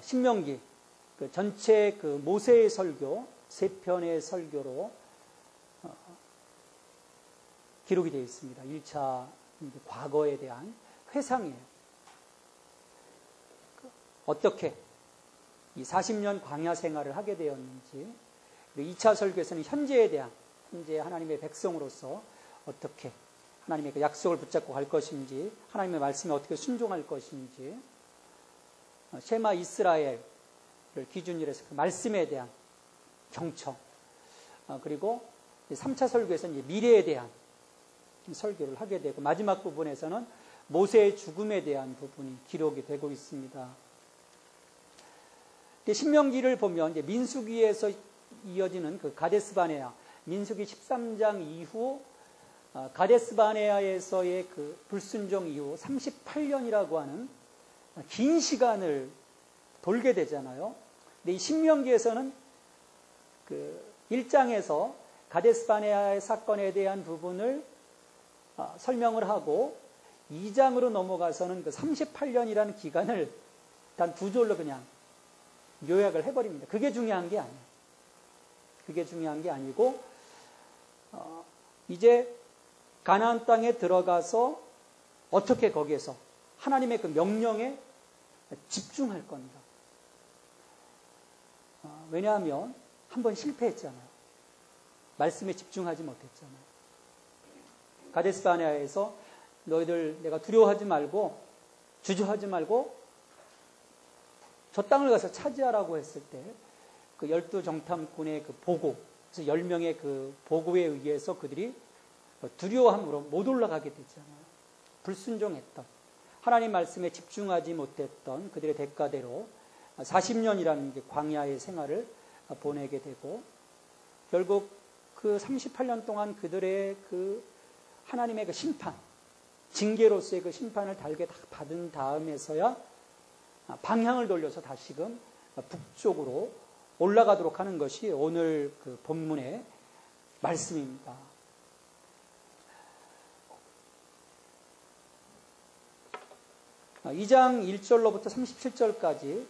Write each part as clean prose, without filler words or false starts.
신명기 그 전체 그 모세의 설교 3편의 설교로 기록이 되어 있습니다. 1차 과거에 대한 회상이에요. 어떻게 이 40년 광야 생활을 하게 되었는지, 그리고 2차 설교에서는 현재에 대한, 현재 하나님의 백성으로서 어떻게 하나님의 그 약속을 붙잡고 갈 것인지, 하나님의 말씀에 어떻게 순종할 것인지, 셰마 이스라엘을 기준으로 해서 그 말씀에 대한 경청, 그리고 3차 설교에서는 이제 미래에 대한 설교를 하게 되고, 마지막 부분에서는 모세의 죽음에 대한 부분이 기록이 되고 있습니다. 신명기를 보면 이제 민수기에서 이어지는 그 가데스 바네아, 민수기 13장 이후 가데스 바네아에서의 그 불순종 이후 38년이라고 하는 긴 시간을 돌게 되잖아요. 근데 이 신명기에서는 그 1장에서 가데스 바네아의 사건에 대한 부분을 설명을 하고 2장으로 넘어가서는 그 38년이라는 기간을 단 두 줄로 그냥 요약을 해버립니다. 그게 중요한 게 아니에요. 그게 중요한 게 아니고 이제 가나안 땅에 들어가서 어떻게 거기에서 하나님의 그 명령에 집중할 겁니다. 왜냐하면 한번 실패했잖아요. 말씀에 집중하지 못했잖아요. 가데스 바네아에서 너희들 내가 두려워하지 말고 주저하지 말고 저 땅을 가서 차지하라고 했을 때 그 12정탐꾼의 그 보고, 그래서 10명의 그 보고에 의해서 그들이 두려워함으로 못 올라가게 됐잖아요. 불순종했던, 하나님 말씀에 집중하지 못했던 그들의 대가대로 40년이라는 광야의 생활을 보내게 되고, 결국 그 38년 동안 그들의 그 하나님의 그 심판, 징계로서의 그 심판을 달게 다 받은 다음에서야 방향을 돌려서 다시금 북쪽으로 올라가도록 하는 것이 오늘 그 본문의 말씀입니다. 이 장 1절로부터 37절까지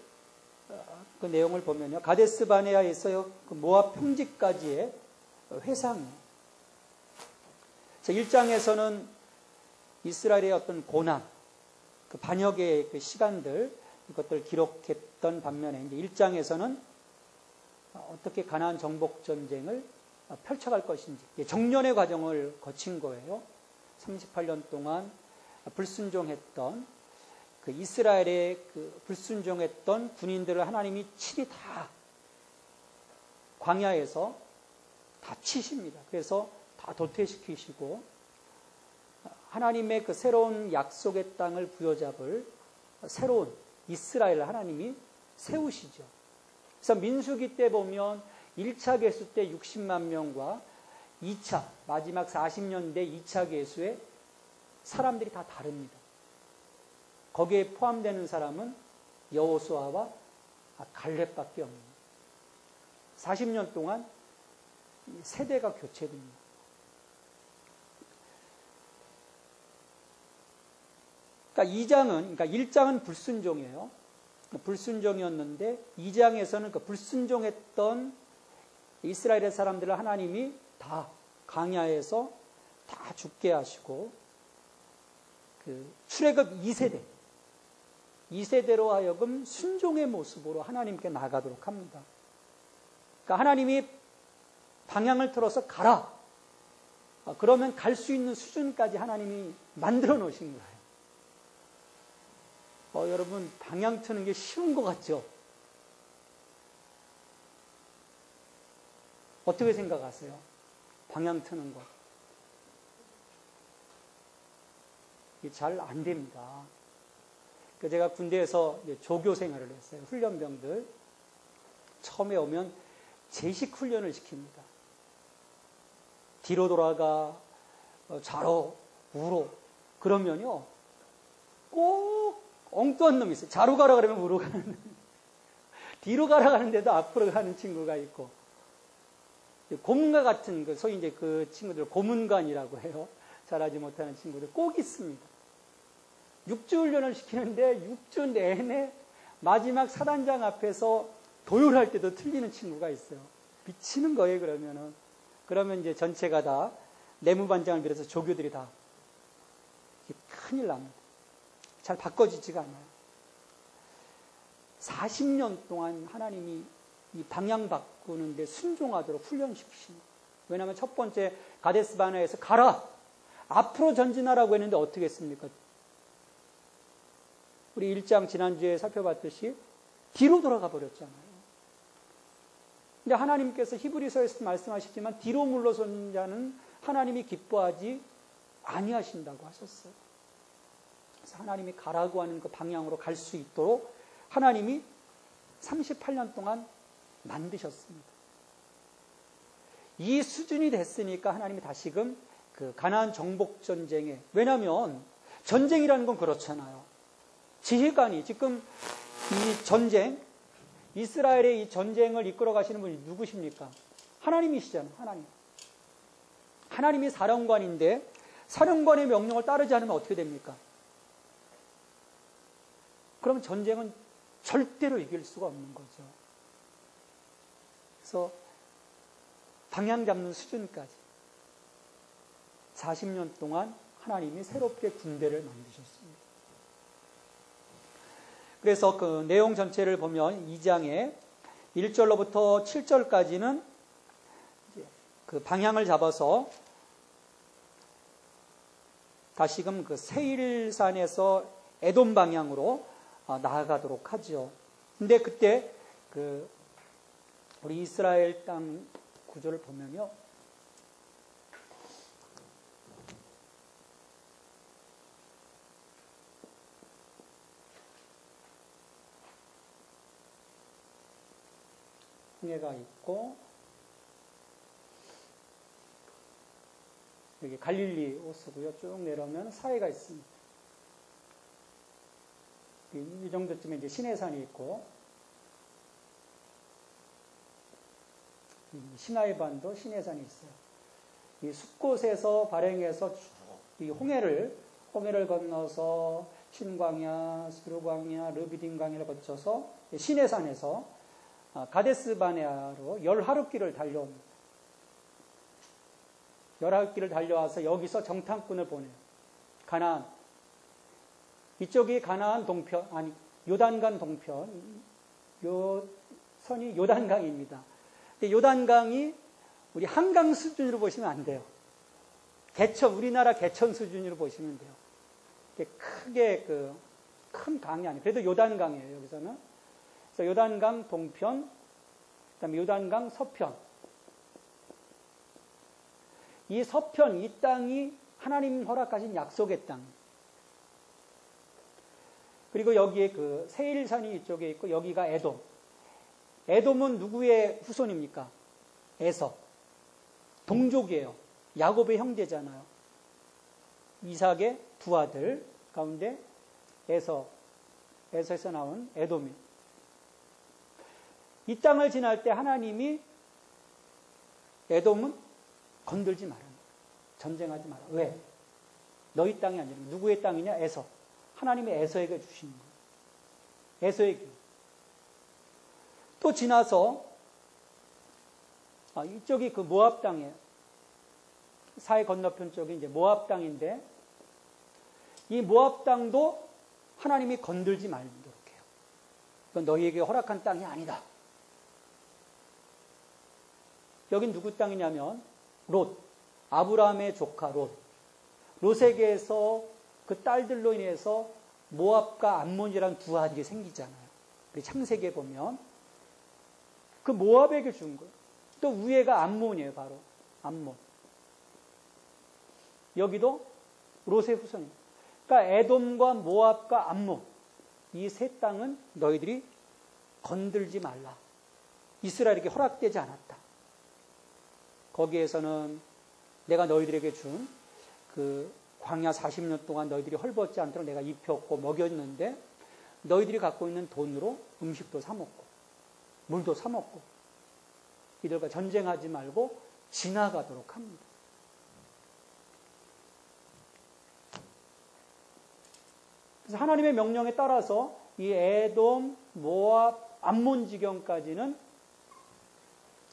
그 내용을 보면요, 가데스 바네아에서 그 모압 평지까지의 회상이에요. 1장에서는 이스라엘의 어떤 고난, 그 반역의 그 시간들, 이것들을 기록했던 반면에 이제 1장에서는 어떻게 가나안 정복 전쟁을 펼쳐갈 것인지 정년의 과정을 거친 거예요. 38년 동안 불순종했던 그 이스라엘의 그 불순종했던 군인들을 하나님이 친히 다 광야에서 다 치십니다. 그래서 다 도태시키시고 하나님의 그 새로운 약속의 땅을 부여잡을 새로운 이스라엘을 하나님이 세우시죠. 그래서 민수기 때 보면 1차 계수 때 60만 명과 2차, 마지막 40년대 2차 계수의 사람들이 다 다릅니다. 거기에 포함되는 사람은 여호수아와 갈렙밖에 없는, 40년 동안 세대가 교체됩니다. 그러니까 2장은, 그러니까 1장은 불순종이에요. 불순종이었는데 2장에서는 그 불순종했던 이스라엘의 사람들을 하나님이 다 광야에서 다 죽게 하시고 그 출애굽 2세대로 하여금 순종의 모습으로 하나님께 나가도록 합니다. 그러니까 하나님이 방향을 틀어서 가라. 그러면 갈 수 있는 수준까지 하나님이 만들어 놓으신 거예요. 여러분, 방향 트는 게 쉬운 것 같죠? 어떻게 생각하세요? 방향 트는 거. 이게 잘 안 됩니다. 제가 군대에서 조교 생활을 했어요. 훈련병들. 처음에 오면 제식 훈련을 시킵니다. 뒤로 돌아가, 좌로, 우로. 그러면요, 꼭 엉뚱한 놈이 있어요. 좌로 가라 그러면 우로 가는 놈. 뒤로 가라 가는데도 앞으로 가는 친구가 있고. 고문관 같은, 소위 이제 그 친구들 고문관이라고 해요. 잘하지 못하는 친구들 꼭 있습니다. 6주 훈련을 시키는데 6주 내내 마지막 사단장 앞에서 도열할 때도 틀리는 친구가 있어요. 미치는 거예요, 그러면은. 그러면 이제 전체가 다, 내무반장을 비롯해서 조교들이 다 큰일 납니다. 잘 바꿔지지가 않아요. 40년 동안 하나님이 이 방향 바꾸는데 순종하도록 훈련시키신 거예요. 왜냐하면 첫 번째 가데스 바네아에서 가라! 앞으로 전진하라고 했는데 어떻게 했습니까? 우리 1장 지난주에 살펴봤듯이 뒤로 돌아가 버렸잖아요. 근데 하나님께서 히브리서에서 말씀하시지만 뒤로 물러선 자는 하나님이 기뻐하지 아니하신다고 하셨어요. 그래서 하나님이 가라고 하는 그 방향으로 갈 수 있도록 하나님이 38년 동안 만드셨습니다. 이 수준이 됐으니까 하나님이 다시금 그 가나안 정복 전쟁에, 왜냐하면 전쟁이라는 건 그렇잖아요. 지휘관이 지금 이 전쟁, 이스라엘의 이 전쟁을 이끌어 가시는 분이 누구십니까? 하나님이시잖아요. 하나님. 하나님이 사령관인데 사령관의 명령을 따르지 않으면 어떻게 됩니까? 그러면 전쟁은 절대로 이길 수가 없는 거죠. 그래서 방향 잡는 수준까지 40년 동안 하나님이 새롭게 군대를 만드셨습니다. 그래서 그 내용 전체를 보면 2장에 1절로부터 7절까지는 그 방향을 잡아서 다시금 그 세일산에서 에돔 방향으로 나아가도록 하죠. 근데 그때 그 우리 이스라엘 땅 구조를 보면요. 홍해가 있고 여기 갈릴리 호수고요. 쭉 내려오면 사해가 있습니다. 이 정도쯤에 이제 시내산이 있고 시나이 반도 시내산이 있어요. 이 숲곳에서 발행해서 쭉 이 홍해를 건너서 신광야, 스루광야, 르비딘 광야를 거쳐서 시내산에서 가데스 바네아로 열하룻길을 달려옵니다. 열하룻길을 달려와서 여기서 정탐꾼을 보내요. 가나안. 이쪽이 가나안 동편, 아니 요단강 동편. 요 선이 요단강입니다. 근데 요단강이 우리 한강 수준으로 보시면 안 돼요. 개천, 우리나라 개천 수준으로 보시면 돼요. 크게 큰 강이 아니에요. 그래도 요단강이에요, 여기서는. 그래서 요단강 동편, 그다음에 요단강 서편. 이 서편, 이 땅이 하나님 허락하신 약속의 땅. 그리고 여기에 그 세일산이 이쪽에 있고 여기가 에돔. 에돔은 누구의 후손입니까? 에서. 동족이에요. 야곱의 형제잖아요. 이삭의 두 아들 가운데 에서에서 나온 에돔이. 이 땅을 지날 때 하나님이 에돔은 건들지 마라. 전쟁하지 마라. 왜? 너희 땅이 아니라 누구의 땅이냐? 에서. 하나님이 에서에게 주시는 거예요. 에서에게. 또 지나서 이쪽이 그 모압 땅이에요. 사해 건너편 쪽이 이제 모압 땅인데 이 모압 땅도 하나님이 건들지 말도록 해요. 이건 너희에게 허락한 땅이 아니다. 여긴 누구 땅이냐면 롯, 아브라함의 조카 롯. 롯에게서 그 딸들로 인해서 모압과 암몬이라는 두 아들이 생기잖아요. 우리 창세기에 보면 그 모압에게 준 거예요. 또 위에가 암몬이에요, 바로 암몬. 여기도 롯의 후손이에요. 그러니까 에돔과 모압과 암몬 이 세 땅은 너희들이 건들지 말라. 이스라엘에게 허락되지 않았다. 거기에서는 내가 너희들에게 준 그 광야 40년 동안 너희들이 헐벗지 않도록 내가 입혔고 먹였는데 너희들이 갖고 있는 돈으로 음식도 사 먹고 물도 사 먹고 이들과 전쟁하지 말고 지나가도록 합니다. 그래서 하나님의 명령에 따라서 이 에돔, 모압, 암몬 지경까지는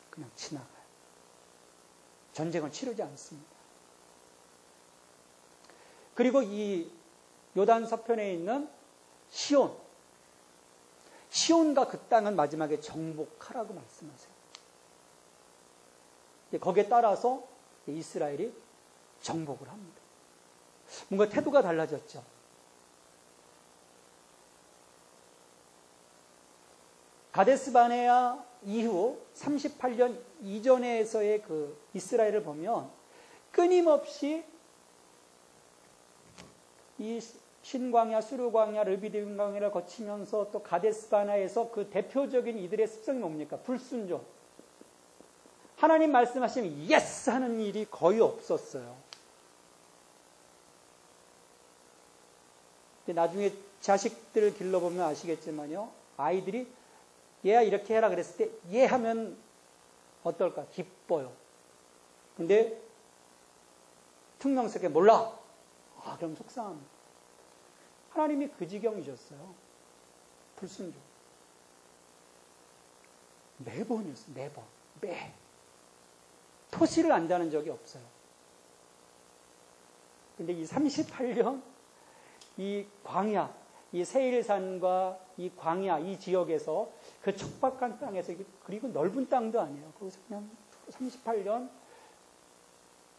그냥 지나가요. 전쟁을 치르지 않습니다. 그리고 이 요단 서편에 있는 시온과 그 땅은 마지막에 정복하라고 말씀하세요. 거기에 따라서 이스라엘이 정복을 합니다. 뭔가 태도가 달라졌죠. 가데스 바네아 이후 38년 이전에서의 그 이스라엘을 보면 끊임없이 이 신광야, 수르광야, 르비딤 광야를 거치면서 또 가데스 바네아에서 그 대표적인 이들의 습성이 뭡니까? 불순종. 하나님 말씀하시면 예스 하는 일이 거의 없었어요. 나중에 자식들을 길러보면 아시겠지만요. 아이들이 얘야 이렇게 해라 그랬을 때 예 하면 어떨까? 기뻐요. 근데 퉁명스럽게 몰라. 그럼 속상합니다. 하나님이 그 지경이셨어요. 불순종. 매번이었어요. 매번. 토시를 안다는 적이 없어요. 근데 이 38년 이 광야, 이 세일산과 이 광야, 이 지역에서 그 척박한 땅에서, 그리고 넓은 땅도 아니에요. 거기서 그냥 38년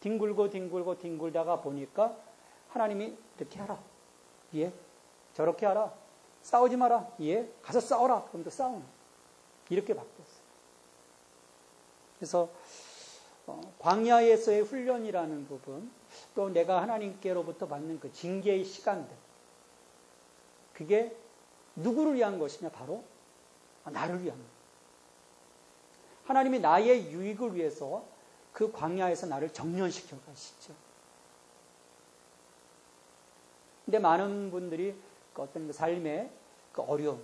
뒹굴다가 보니까 하나님이 이렇게 하라. 예. 저렇게 하라. 싸우지 마라. 예. 가서 싸워라. 그럼 또 싸우는. 이렇게 바뀌었어요. 그래서 광야에서의 훈련이라는 부분, 또 내가 하나님께로부터 받는 그 징계의 시간들, 그게 누구를 위한 것이냐? 바로 나를 위한 것. 하나님이 나의 유익을 위해서 그 광야에서 나를 정련시켜 가시죠. 근데 많은 분들이 어떤 삶의 그 어려움,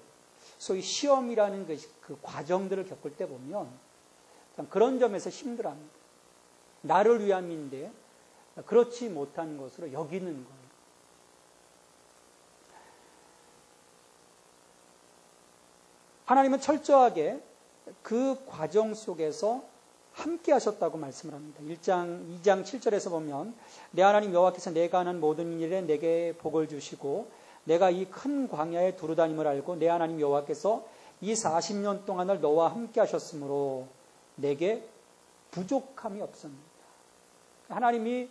소위 시험이라는 그 과정들을 겪을 때 보면 그런 점에서 힘들어합니다. 나를 위함인데 그렇지 못한 것으로 여기는 거예요. 하나님은 철저하게 그 과정 속에서 함께 하셨다고 말씀을 합니다. 2장 7절에서 보면 내 하나님 여호와께서 내가 하는 모든 일에 내게 복을 주시고 내가 이 큰 광야에 두루 다님을 알고 내 하나님 여호와께서 이 40년 동안을 너와 함께 하셨으므로 내게 부족함이 없습니다. 하나님이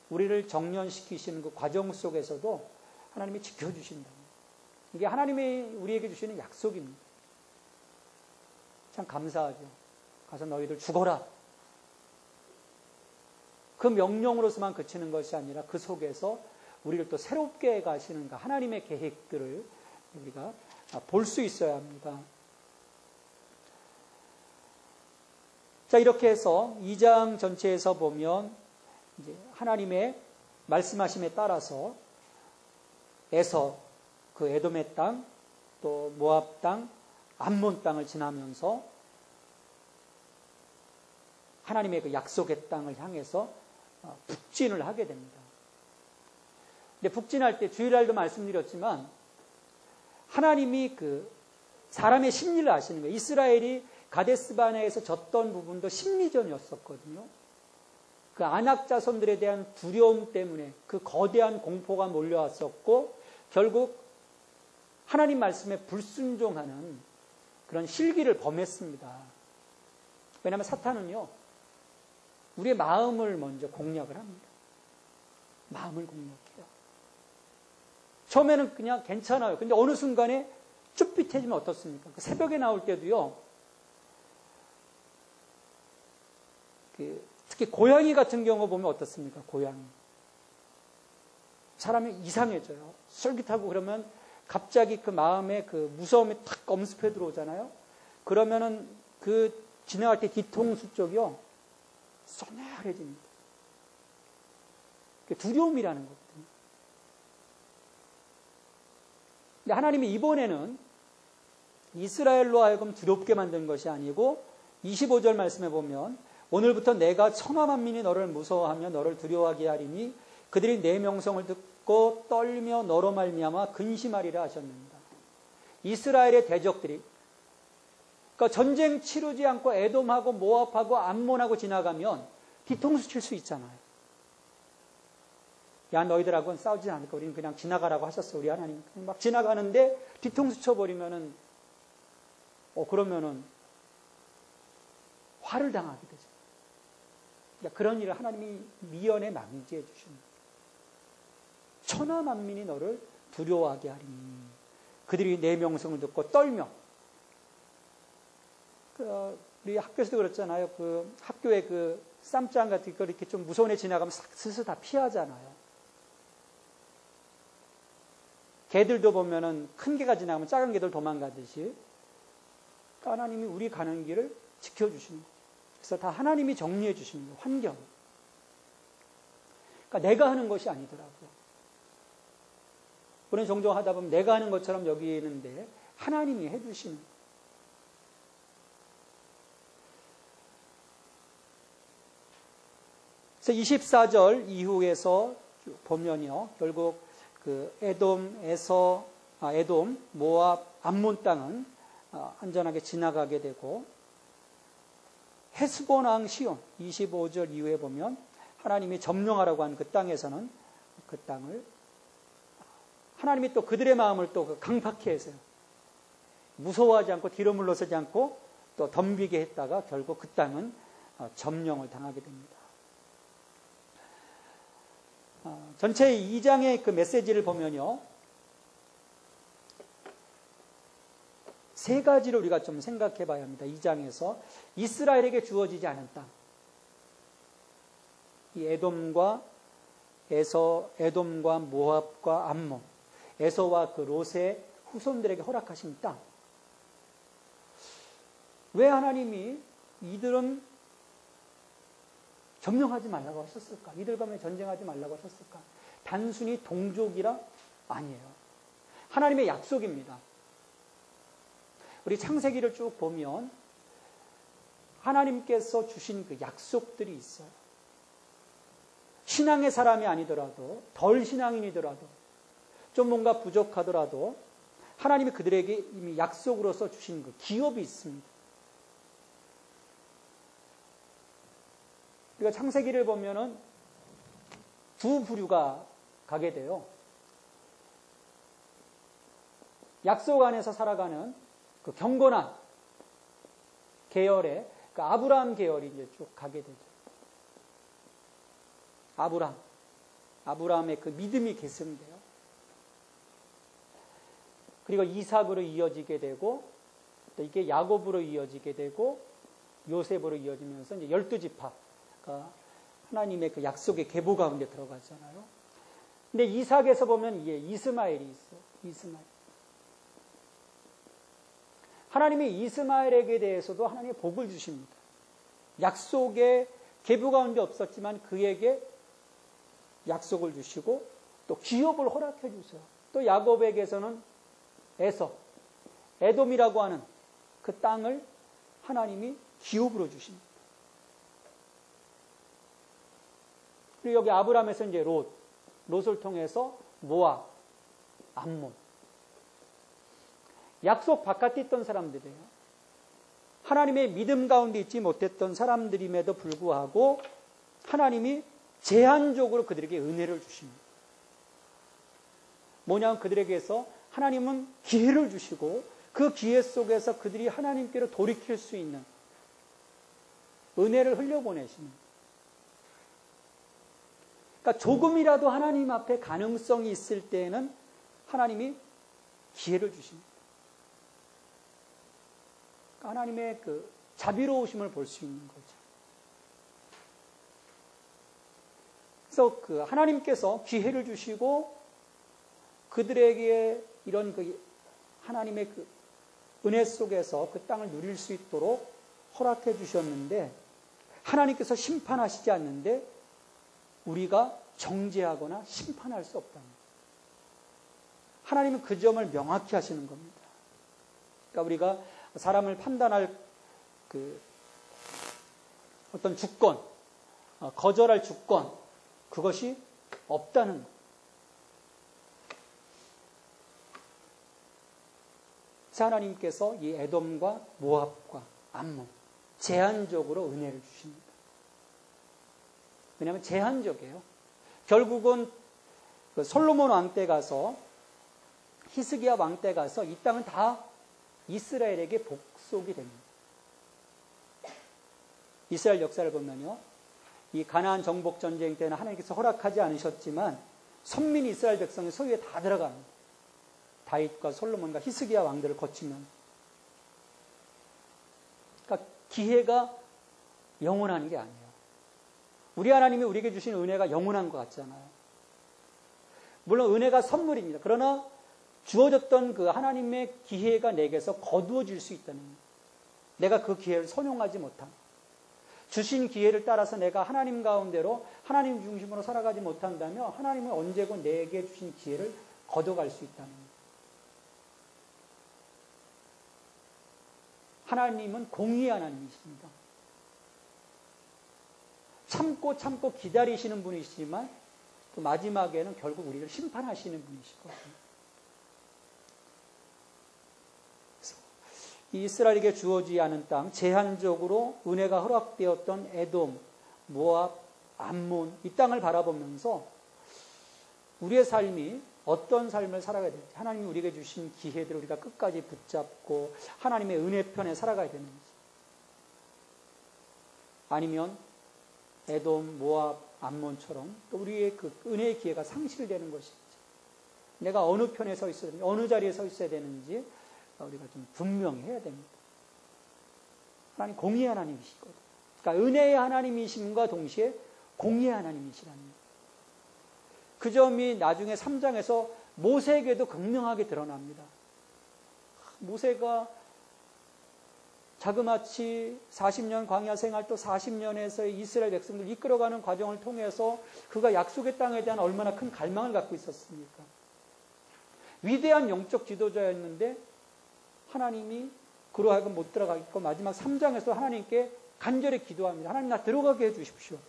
우리를 정련시키시는 그 과정 속에서도 하나님이 지켜주신다. 이게 하나님이 우리에게 주시는 약속입니다. 참 감사하죠. 가서 너희들 죽어라. 그 명령으로서만 그치는 것이 아니라 그 속에서 우리를 또 새롭게 가시는 그 하나님의 계획들을 우리가 볼 수 있어야 합니다. 자, 이렇게 해서 2장 전체에서 보면 이제 하나님의 말씀하심에 따라서 에서 그 에돔의 땅, 또 모압 땅, 암몬 땅을 지나면서 하나님의 그 약속의 땅을 향해서 북진을 하게 됩니다. 근데 북진할 때 주일날도 말씀드렸지만 하나님이 그 사람의 심리를 아시는 거예요. 이스라엘이 가데스 바네아에서 졌던 부분도 심리전이었었거든요. 그 아낙 자손들에 대한 두려움 때문에 그 거대한 공포가 몰려왔었고 결국 하나님 말씀에 불순종하는 그런 실기를 범했습니다. 왜냐하면 사탄은요, 우리의 마음을 먼저 공략을 합니다. 마음을 공략해요. 처음에는 그냥 괜찮아요. 근데 어느 순간에 쭈삣해지면 어떻습니까? 그 새벽에 나올 때도요, 특히 고양이 같은 경우 보면 어떻습니까? 고양이. 사람이 이상해져요. 솔깃하고 그러면 갑자기 그 마음에 그 무서움이 탁 엄습해 들어오잖아요. 그러면은 그 지나갈 때 뒤통수 쪽이요, 서늘해집니다. 두려움이라는 거거든요. 근데 하나님이 이번에는 이스라엘로 하여금 두렵게 만든 것이 아니고 25절 말씀에 보면 오늘부터 내가 천하 만민이 너를 무서워하며 너를 두려워하게 하리니 그들이 내 명성을 듣고 떨며 너로 말미암아 근심하리라 하셨습니다. 이스라엘의 대적들이, 그러니까 전쟁 치르지 않고 에돔하고 모압하고 암몬하고 지나가면 뒤통수 칠 수 있잖아요. 야, 너희들하고는 싸우지 않을까? 우리는 그냥 지나가라고 하셨어, 우리 하나님. 막 지나가는데 뒤통수 쳐버리면은, 그러면은 화를 당하게 되죠. 그러니까 그런 일을 하나님이 미연에 방지해 주십니다. 천하 만민이 너를 두려워하게 하리니 그들이 내 명성을 듣고 떨며. 우리 학교에서도 그렇잖아요. 그 학교에 그 쌈장 같은 거 이렇게 좀 무서운 애 지나가면 스스로 다 피하잖아요. 개들도 보면은 큰 개가 지나가면 작은 개들 도망가듯이 하나님이 우리 가는 길을 지켜주시는 거예요. 그래서 다 하나님이 정리해 주시는 거예요. 환경. 그러니까 내가 하는 것이 아니더라고요. 우리는 종종 하다 보면 내가 하는 것처럼 여기는데 하나님이 해주시는 거예요. 그래서 24절 이후에서 보면요. 결국 그 에돔, 모압, 암몬 땅은 안전하게 지나가게 되고 헤스본 왕 시온 25절 이후에 보면 하나님이 점령하라고 한 그 땅에서는 그 땅을 하나님이 또 그들의 마음을 또 강팍해 해서요. 무서워하지 않고 뒤로 물러서지 않고 또 덤비게 했다가 결국 그 땅은 점령을 당하게 됩니다. 전체 2장의 그 메시지를 보면요. 세 가지로 우리가 좀 생각해 봐야 합니다. 2장에서 이스라엘에게 주어지지 않은 땅. 이 에돔과 모압과 암몬, 에서와 그 롯의 후손들에게 허락하신 땅. 왜 하나님이 이들은 점령하지 말라고 하셨을까? 이들과 왜 전쟁하지 말라고 하셨을까? 단순히 동족이라? 아니에요. 하나님의 약속입니다. 우리 창세기를 쭉 보면 하나님께서 주신 그 약속들이 있어요. 신앙의 사람이 아니더라도, 덜 신앙인이더라도, 좀 뭔가 부족하더라도 하나님이 그들에게 이미 약속으로서 주신 그 기업이 있습니다. 우리가 창세기를 보면은 두 부류가 가게 돼요. 약속 안에서 살아가는 그 경건한 계열의 그 아브라함 계열이 이제 쭉 가게 되죠. 아브라함의 그 믿음이 계승돼요. 그리고 이삭으로 이어지게 되고 또 이게 야곱으로 이어지게 되고 요셉으로 이어지면서 이제 12지파가 하나님의 그 약속의 계보 가운데 들어가잖아요. 근데 이삭에서 보면 이게 이스마엘이 있어요. 이스마엘. 하나님이 이스마엘에게 대해서도 하나님의 복을 주십니다. 약속의 계보 가운데 없었지만 그에게 약속을 주시고 또 기업을 허락해 주세요. 또 야곱에게서는 에돔이라고 하는 그 땅을 하나님이 기업으로 주십니다. 그리고 여기 아브라함에서 이제 롯을 통해서 모압, 암몬. 약속 바깥에 있던 사람들이에요. 하나님의 믿음 가운데 있지 못했던 사람들임에도 불구하고 하나님이 제한적으로 그들에게 은혜를 주십니다. 뭐냐면 그들에게서 하나님은 기회를 주시고 그 기회 속에서 그들이 하나님께로 돌이킬 수 있는 은혜를 흘려보내십니다. 그러니까 조금이라도 하나님 앞에 가능성이 있을 때에는 하나님이 기회를 주십니다. 그러니까 하나님의 그 자비로우심을 볼 수 있는 거죠. 그래서 그 하나님께서 기회를 주시고 그들에게 이런 그 하나님의 그 은혜 속에서 그 땅을 누릴 수 있도록 허락해 주셨는데 하나님께서 심판하시지 않는데 우리가 정죄하거나 심판할 수 없답니다. 하나님은 그 점을 명확히 하시는 겁니다. 그러니까 우리가 사람을 판단할 그 어떤 주권, 거절할 주권, 그것이 없다는 것. 그래서 하나님께서 이 에돔과 모압과 암몬 제한적으로 은혜를 주십니다. 왜냐하면 제한적이에요. 결국은 그 솔로몬 왕 때 가서 히스기야 왕 때 가서 이 땅은 다 이스라엘에게 복속이 됩니다. 이스라엘 역사를 보면요, 이 가나안 정복 전쟁 때는 하나님께서 허락하지 않으셨지만 선민 이스라엘 백성의 소유에 다 들어갑니다. 다윗과 솔로몬과 히스기야 왕들을 거치면. 그러니까 기회가 영원한 게 아니에요. 우리 하나님이 우리에게 주신 은혜가 영원한 것 같잖아요. 물론 은혜가 선물입니다. 그러나 주어졌던 그 하나님의 기회가 내게서 거두어질 수 있다는 거예요. 내가 그 기회를 선용하지 못한, 주신 기회를 따라서 내가 하나님 가운데로 하나님 중심으로 살아가지 못한다면 하나님은 언제고 내게 주신 기회를 거둬갈 수 있다는 거예요. 하나님은 공의의 하나님이십니다. 참고 기다리시는 분이시지만 또 마지막에는 결국 우리를 심판하시는 분이시거든요. 이 이스라엘에게 주어지지 않은 땅, 제한적으로 은혜가 허락되었던 에돔, 모압, 암몬 이 땅을 바라보면서 우리의 삶이 어떤 삶을 살아가야 될지, 하나님이 우리에게 주신 기회들을 우리가 끝까지 붙잡고 하나님의 은혜 편에 살아가야 되는지, 아니면 에돔, 모압, 암몬처럼 또 우리의 그 은혜의 기회가 상실되는 것인지, 내가 어느 편에 서 있어야 되는지, 어느 자리에 서 있어야 되는지 우리가 좀 분명히 해야 됩니다. 하나님 공의의 하나님이시거든요. 그러니까 은혜의 하나님이심과 동시에 공의의 하나님이시라는 거예요. 그 점이 나중에 3장에서 모세에게도 극명하게 드러납니다. 모세가 자그마치 40년 광야 생활 또 40년에서 이스라엘 백성들 이끌어가는 과정을 통해서 그가 약속의 땅에 대한 얼마나 큰 갈망을 갖고 있었습니까? 위대한 영적 지도자였는데 하나님이 그로 하여금 못 들어가겠고 마지막 3장에서 하나님께 간절히 기도합니다. 하나님 나 들어가게 해주십시오.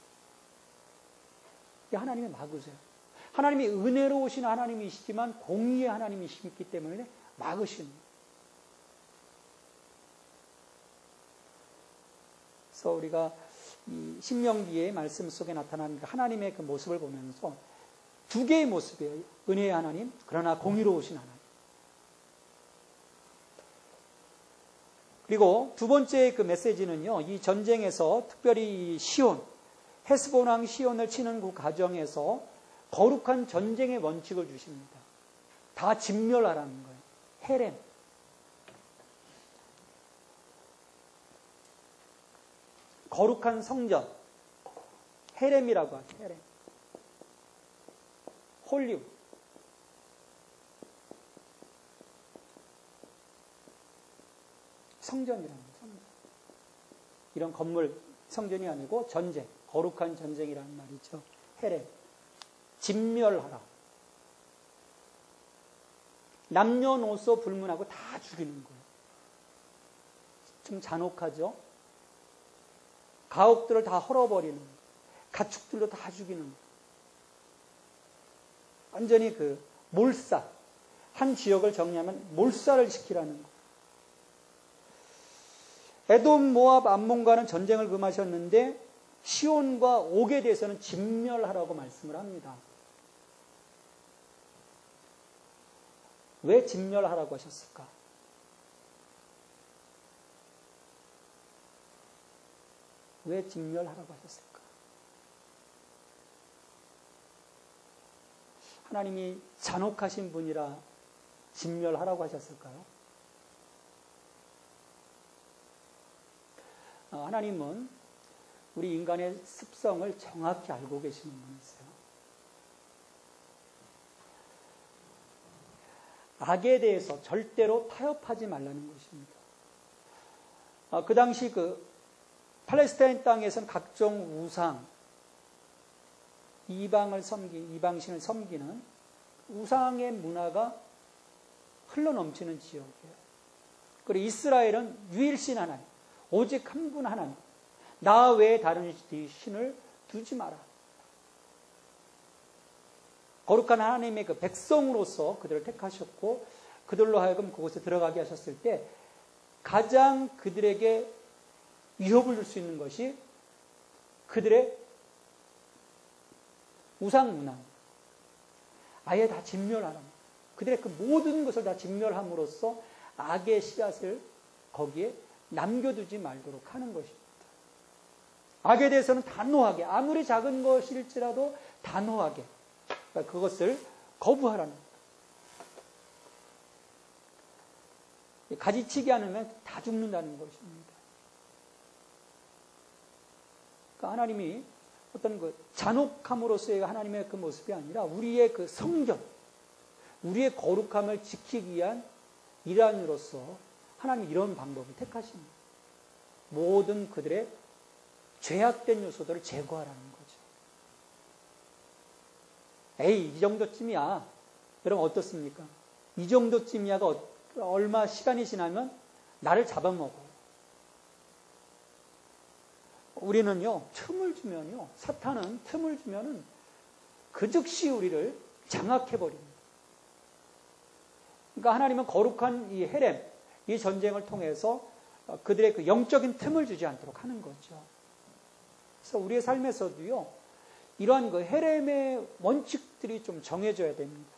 이게 하나님의 막으세요. 하나님이 은혜로우신 하나님이시지만 공의의 하나님이시기 때문에 막으십니다. 그래서 우리가 이 신명기의 말씀 속에 나타나는 하나님의 그 모습을 보면서 두 개의 모습이에요. 은혜의 하나님, 그러나 공의로우신 하나님. 그리고 두 번째 그 메시지는요, 이 전쟁에서 특별히 시온, 헤스본 왕 시온을 치는 그 과정에서 거룩한 전쟁의 원칙을 주십니다. 다 진멸하라는 거예요. 헤렘. 거룩한 성전. 헤렘이라고 하죠. 헤렘. 홀리우드. 성전이라는 거예요. 성전. 이런 건물, 성전이 아니고 전쟁, 거룩한 전쟁이라는 말이죠. 헤렘. 진멸하라. 남녀노소 불문하고 다 죽이는 거예요. 좀 잔혹하죠? 가옥들을 다 헐어버리는 거예요. 가축들도 다 죽이는 거예요. 완전히 그 몰살. 한 지역을 정리하면 몰살을 시키라는 거예요. 에돔, 모압, 암몬과는 전쟁을 금하셨는데 시온과 옥에 대해서는 진멸하라고 말씀을 합니다. 왜 진멸하라고 하셨을까? 왜 진멸하라고 하셨을까? 하나님이 잔혹하신 분이라 진멸하라고 하셨을까요? 하나님은 우리 인간의 습성을 정확히 알고 계시는 분이세요. 악에 대해서 절대로 타협하지 말라는 것입니다. 그 당시 그 팔레스타인 땅에서는 각종 우상, 이방신을 섬기는 우상의 문화가 흘러넘치는 지역이에요. 그리고 이스라엘은 유일신 하나님, 오직 한 분 하나님, 나 외에 다른 신을 두지 마라. 거룩한 하나님의 그 백성으로서 그들을 택하셨고 그들로 하여금 그곳에 들어가게 하셨을 때 가장 그들에게 위협을 줄 수 있는 것이 그들의 우상문화. 아예 다 진멸하라. 그들의 그 모든 것을 다 진멸함으로써 악의 씨앗을 거기에 남겨두지 말도록 하는 것입니다. 악에 대해서는 단호하게, 아무리 작은 것일지라도 단호하게 그것을 거부하라는 거예요. 가지치기 않으면 다 죽는다는 것입니다. 그러니까 하나님이 어떤 그 잔혹함으로서의 하나님의 그 모습이 아니라 우리의 그 성전, 우리의 거룩함을 지키기 위한 일환으로서 하나님이 이런 방법을 택하십니다. 모든 그들의 죄악된 요소들을 제거하라는 거죠. 에이, 이 정도쯤이야. 여러분 어떻습니까? 이 정도쯤이야가 얼마 시간이 지나면 나를 잡아먹어요. 우리는요, 틈을 주면요, 사탄은 틈을 주면은 그 즉시 우리를 장악해버립니다. 그러니까 하나님은 거룩한 이 헤렘, 이 전쟁을 통해서 그들의 그 영적인 틈을 주지 않도록 하는 거죠. 그래서 우리의 삶에서도요, 이러한 그 헤렘의 원칙들이 좀 정해져야 됩니다.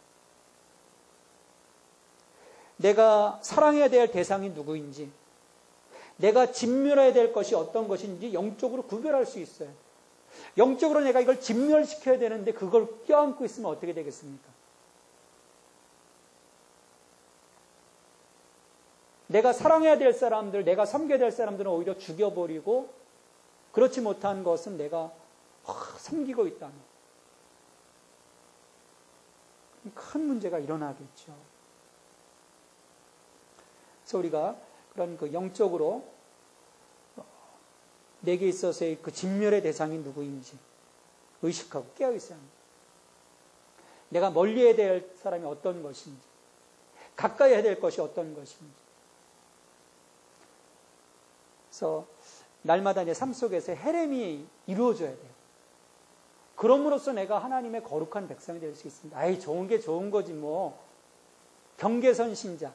내가 사랑해야 될 대상이 누구인지, 내가 진멸해야 될 것이 어떤 것인지 영적으로 구별할 수 있어요. 영적으로 내가 이걸 진멸시켜야 되는데 그걸 껴안고 있으면 어떻게 되겠습니까? 내가 사랑해야 될 사람들, 내가 섬겨야 될 사람들은 오히려 죽여버리고 그렇지 못한 것은 내가 섬기고 있다면 큰 문제가 일어나겠죠. 그래서 우리가 그런 그 영적으로 내게 있어서의 그 진멸의 대상이 누구인지 의식하고 깨어 있어야 합니다. 내가 멀리 해야 될 사람이 어떤 것인지, 가까이 해야 될 것이 어떤 것인지. 그래서 날마다 내 삶 속에서 헤렘이 이루어져야 돼요. 그럼으로써 내가 하나님의 거룩한 백성이 될 수 있습니다. 아이, 좋은 게 좋은 거지 뭐. 경계선 신자.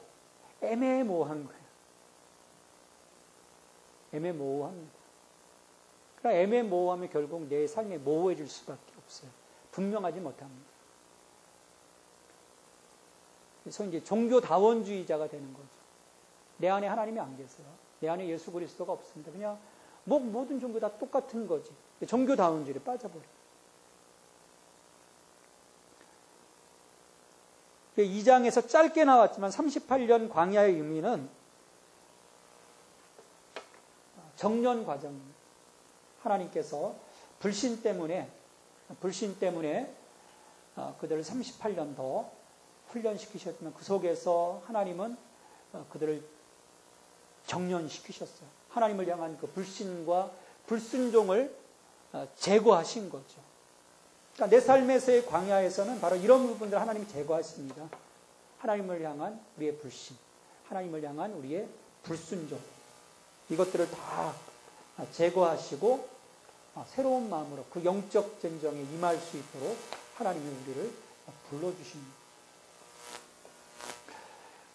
애매모호한 거예요. 애매모호합니다. 그러나 애매모호하면 결국 내 삶이 모호해질 수밖에 없어요. 분명하지 못합니다. 그래서 이제 종교다원주의자가 되는 거죠. 내 안에 하나님이 안 계세요. 내 안에 예수 그리스도가 없습니다. 그냥 모든 종교 다 똑같은 거지. 종교다원주의에 빠져버려요. 2장에서 짧게 나왔지만 38년 광야의 의미는 정년 과정입니다. 하나님께서 불신 때문에 그들을 38년 더 훈련시키셨지만 그 속에서 하나님은 그들을 정년시키셨어요. 하나님을 향한 그 불신과 불순종을 제거하신 거죠. 그러니까 내 삶에서의 광야에서는 바로 이런 부분들을 하나님이 제거하십니다. 하나님을 향한 우리의 불신, 하나님을 향한 우리의 불순종, 이것들을 다 제거하시고 새로운 마음으로 그 영적 전쟁에 임할 수 있도록 하나님이 우리를 불러주십니다.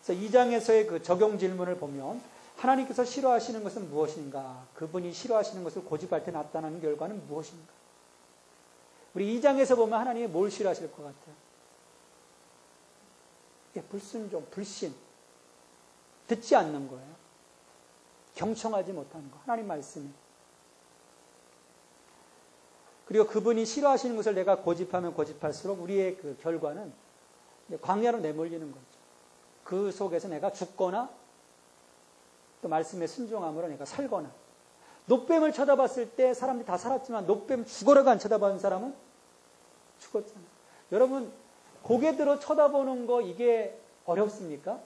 그래서 2장에서의 그 적용 질문을 보면 하나님께서 싫어하시는 것은 무엇인가? 그분이 싫어하시는 것을 고집할 때 나타나는 결과는 무엇인가? 우리 2장에서 보면 하나님이 뭘 싫어하실 것 같아요? 불순종, 불신, 듣지 않는 거예요. 경청하지 못하는 거. 하나님 말씀이. 그리고 그분이 싫어하시는 것을 내가 고집하면 고집할수록 우리의 그 결과는 광야로 내몰리는 거죠. 그 속에서 내가 죽거나 또 말씀에 순종함으로 내가 살거나. 노뱀을 쳐다봤을 때 사람들이 다 살았지만 노뱀 죽어라고 안 쳐다보는 사람은 죽었잖아요. 여러분, 고개 들어 쳐다보는 거 이게 어렵습니까?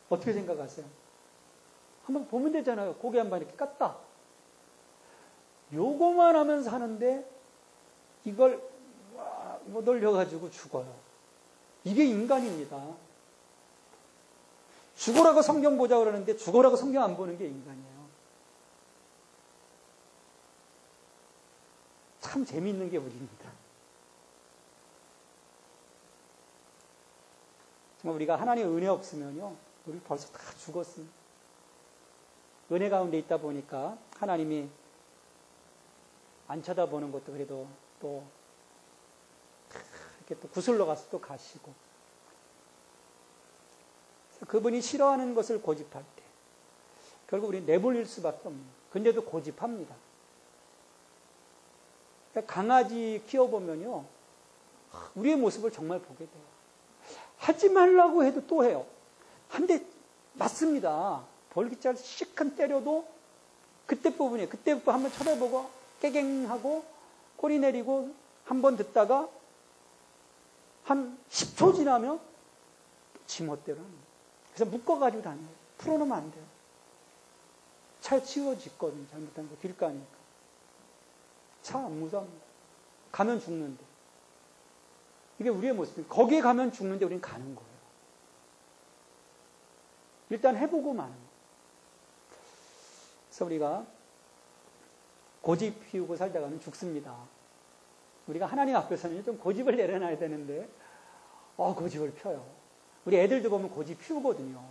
어떻게 생각하세요? 한번 보면 되잖아요. 고개 한번 이렇게 깠다. 요거만 하면서 하는데 이걸 못 올려가지고 죽어요. 이게 인간입니다. 죽어라고 성경 보자 그러는데 죽어라고 성경 안 보는 게 인간이에요. 참 재미있는 게 우리입니다. 정말 우리가 하나님의 은혜 없으면요, 우리 벌써 다 죽었습니다. 은혜 가운데 있다 보니까 하나님이 안 쳐다보는 것도 그래도 또 이렇게 또 구슬러 가서 또 가시고, 그분이 싫어하는 것을 고집할 때 결국 우리 내버릴 수밖에 없는, 근데도 고집합니다. 그러니까 강아지 키워보면요, 우리의 모습을 정말 보게 돼요. 하지 말라고 해도 또 해요. 한 대 맞습니다. 벌기잘 시큰 때려도 그때 부분이에요. 그때부터 한번 쳐다보고 깨갱하고 꼬리 내리고 한번 듣다가 한 10초 지나면 지멋대로 합니다. 그래서 묶어가지고 다녀요. 풀어놓으면 안 돼요. 차에 치워짓거든요. 잘못한 거 길가니까. 차 안 무서워합니다. 가면 죽는데. 이게 우리의 모습이에요. 거기에 가면 죽는데 우리는 가는 거예요. 일단 해보고 마는 거예요. 그래서 우리가 고집 피우고 살다가는 죽습니다. 우리가 하나님 앞에서는 좀 고집을 내려놔야 되는데 고집을 펴요. 우리 애들도 보면 고집 피우거든요.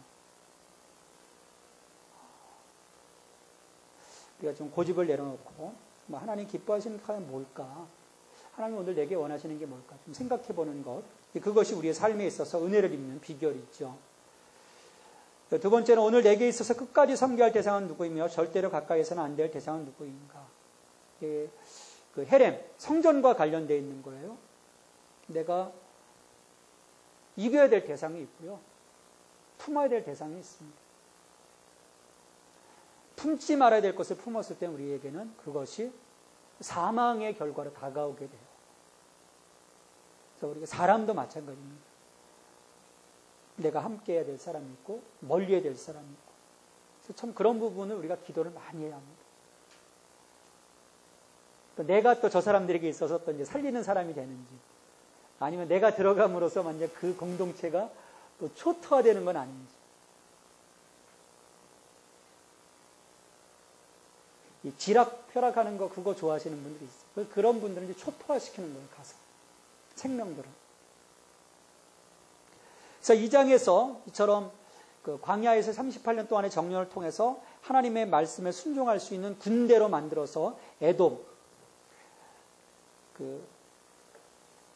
우리가 좀 고집을 내려놓고 하나님 기뻐하시는 게 과연 뭘까? 하나님 오늘 내게 원하시는 게 뭘까? 좀 생각해보는 것. 그것이 우리의 삶에 있어서 은혜를 입는 비결이죠. 두 번째는 오늘 내게 있어서 끝까지 섬겨야 할 대상은 누구이며 절대로 가까이서는 안 될 대상은 누구인가? 그 헤렘, 성전과 관련되어 있는 거예요. 내가 이겨야 될 대상이 있고요. 품어야 될 대상이 있습니다. 품지 말아야 될 것을 품었을 때 우리에게는 그것이 사망의 결과로 다가오게 돼요. 그래서 우리가 사람도 마찬가지입니다. 내가 함께 해야 될 사람이 있고 멀리 해야 될 사람이 있고, 그래서 참 그런 부분을 우리가 기도를 많이 해야 합니다. 또 내가 또 저 사람들에게 있어서 또 이제 살리는 사람이 되는지, 아니면 내가 들어감으로써 만약 그 공동체가 또 초토화되는 건 아닌지. 이 지락펴락하는 거 그거 좋아하시는 분들이 있어요. 그런 분들은 이제 초토화시키는 거예요. 가서 생명들을. 그래서 이 장에서 이처럼 그 광야에서 38년 동안의 정령을 통해서 하나님의 말씀에 순종할 수 있는 군대로 만들어서 에돔, 그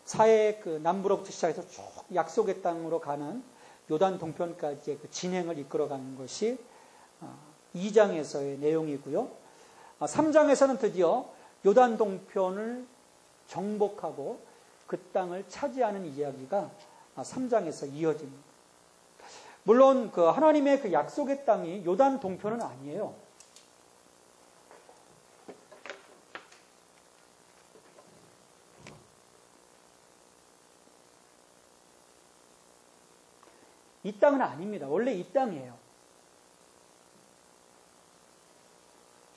사해 그 남부로부터 시작해서 쭉 약속의 땅으로 가는 요단 동편까지의 그 진행을 이끌어가는 것이 2장에서의 내용이고요. 3장에서는 드디어 요단 동편을 정복하고 그 땅을 차지하는 이야기가 3장에서 이어집니다. 물론 그 하나님의 그 약속의 땅이 요단 동편은 아니에요. 이 땅은 아닙니다. 원래 이 땅이에요.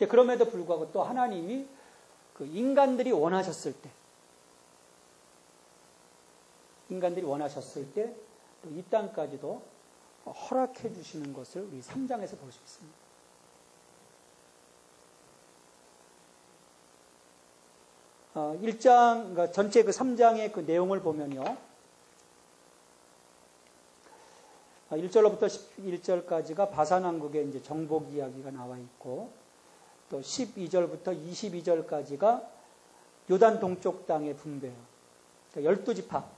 그럼에도 불구하고 또 하나님이 그 인간들이 원하셨을 때 또 이 땅까지도 허락해 주시는 것을 우리 3장에서 볼 수 있습니다. 어, 1장, 그러니까 전체 그 3장의 그 내용을 보면요. 1절로부터 11절까지가 바산왕국의 이제 정복 이야기가 나와 있고, 또 12절부터 22절까지가 요단 동쪽 땅의 분배예요. 그러니까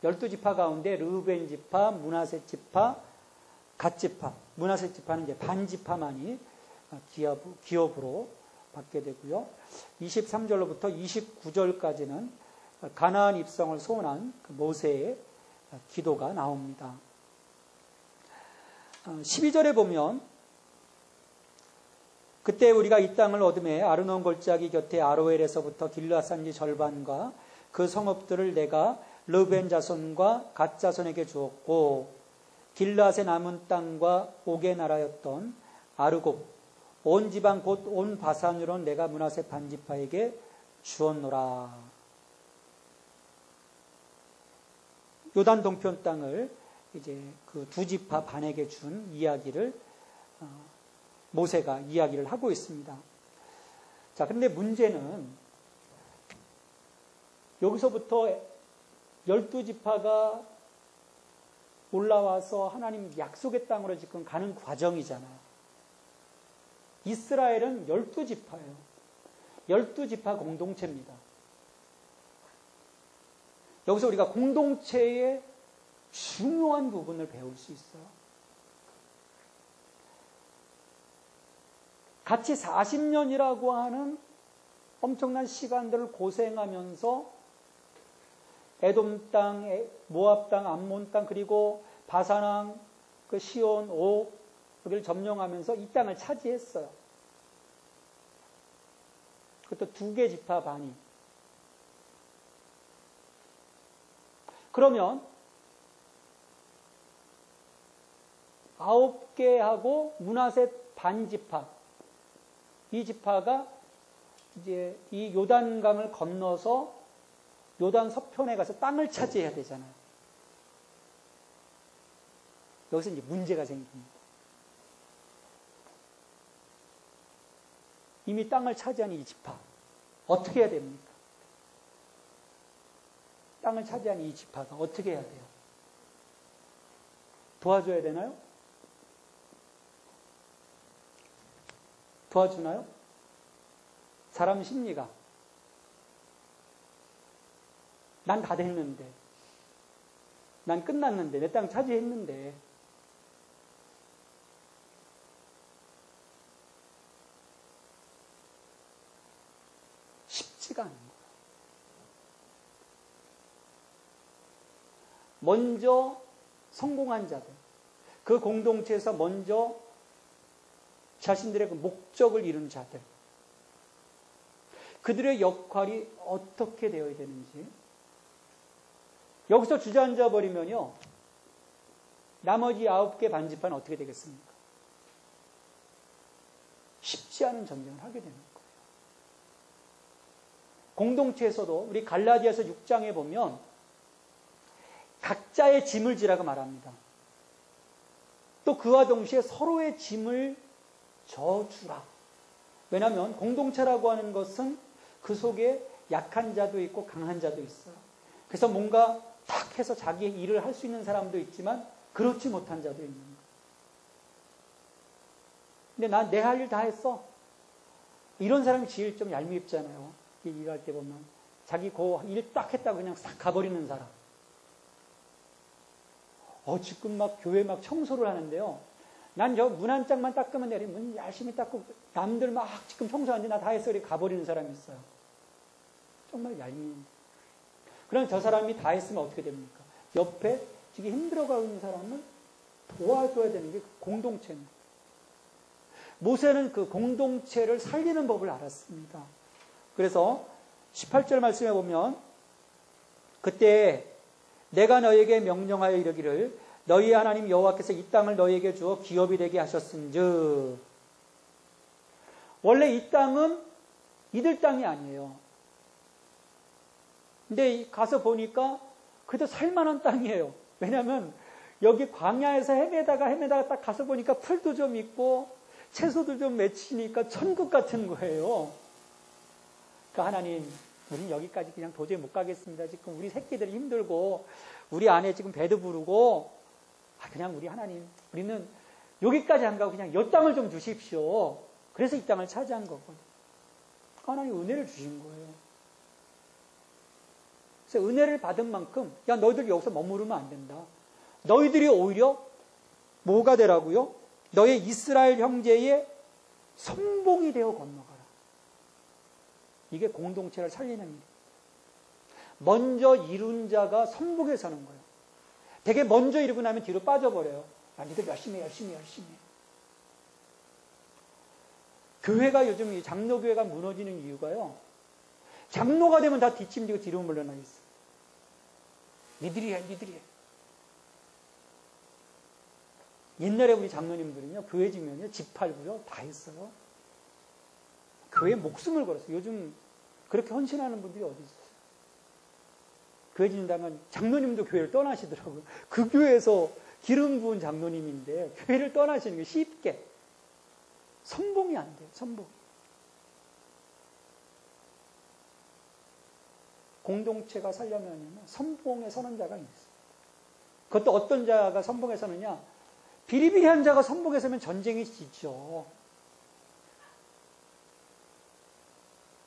12지파 가운데 르우벤 지파, 므낫세 지파, 갓 지파, 므낫세 지파는 이제 반 지파만이 기업으로 받게 되고요. 23절로부터 29절까지는 가나안 입성을 소원한 모세의 기도가 나옵니다. 12절에 보면 그때 우리가 이 땅을 얻음에 아르논 골짜기 곁에 아로엘에서부터 길르앗 산지 절반과 그 성읍들을 내가 르벤 자손과 갓 자손에게 주었고, 길르앗의 남은 땅과 옥의 나라였던 아르곱 온 지방 곧 온 바산으로는 내가 므낫세 반지파에게 주었노라. 요단 동편 땅을 이제 그 두 지파 반에게 준 이야기를 모세가 이야기를 하고 있습니다. 자, 근데 문제는 여기서부터 12지파가 올라와서 하나님 약속의 땅으로 지금 가는 과정이잖아요. 이스라엘은 12지파예요. 12지파 공동체입니다. 여기서 우리가 공동체의 중요한 부분을 배울 수 있어요. 같이 40년이라고 하는 엄청난 시간들을 고생하면서 에돔 땅, 모압 땅, 암몬 땅, 그리고 바산 그 시온, 옥 여기를 점령하면서 이 땅을 차지했어요. 그것도 2개 지파 반이. 그러면 9개하고 므낫세 반지파, 이 지파가 이제 이 요단강을 건너서 요단 서편에 가서 땅을 차지해야 되잖아요. 여기서 이제 문제가 생깁니다. 이미 땅을 차지한 이 지파 어떻게 해야 됩니까? 땅을 차지한 이 지파가 어떻게 해야 돼요? 도와줘야 되나요? 도와주나요? 사람 심리가 난 다 됐는데, 난 끝났는데, 내 땅 차지했는데, 쉽지가 않은 거예요. 먼저 성공한 자들, 그 공동체에서 먼저 자신들의 그 목적을 이룬 자들, 그들의 역할이 어떻게 되어야 되는지, 여기서 주저앉아 버리면요, 나머지 9개 반지파는 어떻게 되겠습니까? 쉽지 않은 전쟁을 하게 되는 거예요. 공동체에서도 우리 갈라디아서 6장에 보면 각자의 짐을 지라고 말합니다. 또 그와 동시에 서로의 짐을 져주라. 왜냐하면 공동체라고 하는 것은 그 속에 약한 자도 있고 강한 자도 있어요. 그래서 뭔가 탁 해서 자기의 일을 할 수 있는 사람도 있지만 그렇지 못한 자도 있는 거예요. 근데 난 내 할 일 다 했어. 이런 사람이 제일 좀 얄밉잖아요. 일할 때 보면 자기 일 딱 했다고 그냥 싹 가버리는 사람. 지금 막 교회 막 청소를 하는데요. 난 저 문 한 짝만 닦으면 되니 문 열심히 닦고 남들 막 지금 청소하는데 나 다 했어. 이렇게 가버리는 사람이 있어요. 정말 얄미운. 그럼 저 사람이 다 했으면 어떻게 됩니까? 옆에 지금 힘들어가고 있는 사람을 도와줘야 되는 게 공동체입니다. 모세는 그 공동체를 살리는 법을 알았습니다. 그래서 18절 말씀에 보면 그때 내가 너에게 명령하여 이르기를 너희 하나님 여호와께서 이 땅을 너희에게 주어 기업이 되게 하셨은즉. 원래 이 땅은 이들 땅이 아니에요. 근데 가서 보니까 그래도 살만한 땅이에요. 왜냐하면 여기 광야에서 헤매다가 딱 가서 보니까 풀도 좀 있고 채소도 좀 맺히니까 천국 같은 거예요. 그러니까 하나님, 우리는 여기까지 그냥 도저히 못 가겠습니다. 지금 우리 새끼들이 힘들고 우리 아내 지금 배도 부르고 그냥 우리 하나님, 우리는 여기까지 안 가고 그냥 이 땅을 좀 주십시오. 그래서 이 땅을 차지한 거거든요. 하나님 은혜를 주신 거예요. 그래서 은혜를 받은 만큼 야 너희들 여기서 머무르면 안 된다. 너희들이 오히려 뭐가 되라고요? 너의 이스라엘 형제의 선봉이 되어 건너가라. 이게 공동체를 살리는 일. 먼저 이룬 자가 선봉에 서는 거예요. 되게 먼저 이루고 나면 뒤로 빠져버려요. 야, 니들 열심히 해. 교회가 요즘 이 장로교회가 무너지는 이유가요. 장로가 되면 다 뒷짐지고 뒤로 물러나 있어요. 니들이 해. 옛날에 우리 장로님들은요, 교회 지면요, 집 팔고요, 다 했어요. 교회에 목숨을 걸었어요. 요즘 그렇게 헌신하는 분들이 어디 있어요? 교회 짓는다면 장로님도 교회를 떠나시더라고요. 그 교회에서 기름 부은 장로님인데 교회를 떠나시는 게 쉽게. 선봉이 안 돼요. 선봉. 공동체가 살려면 선봉에 서는 자가 있어요. 그것도 어떤 자가 선봉에 서느냐? 비리비리한 자가 선봉에 서면 전쟁이 지죠.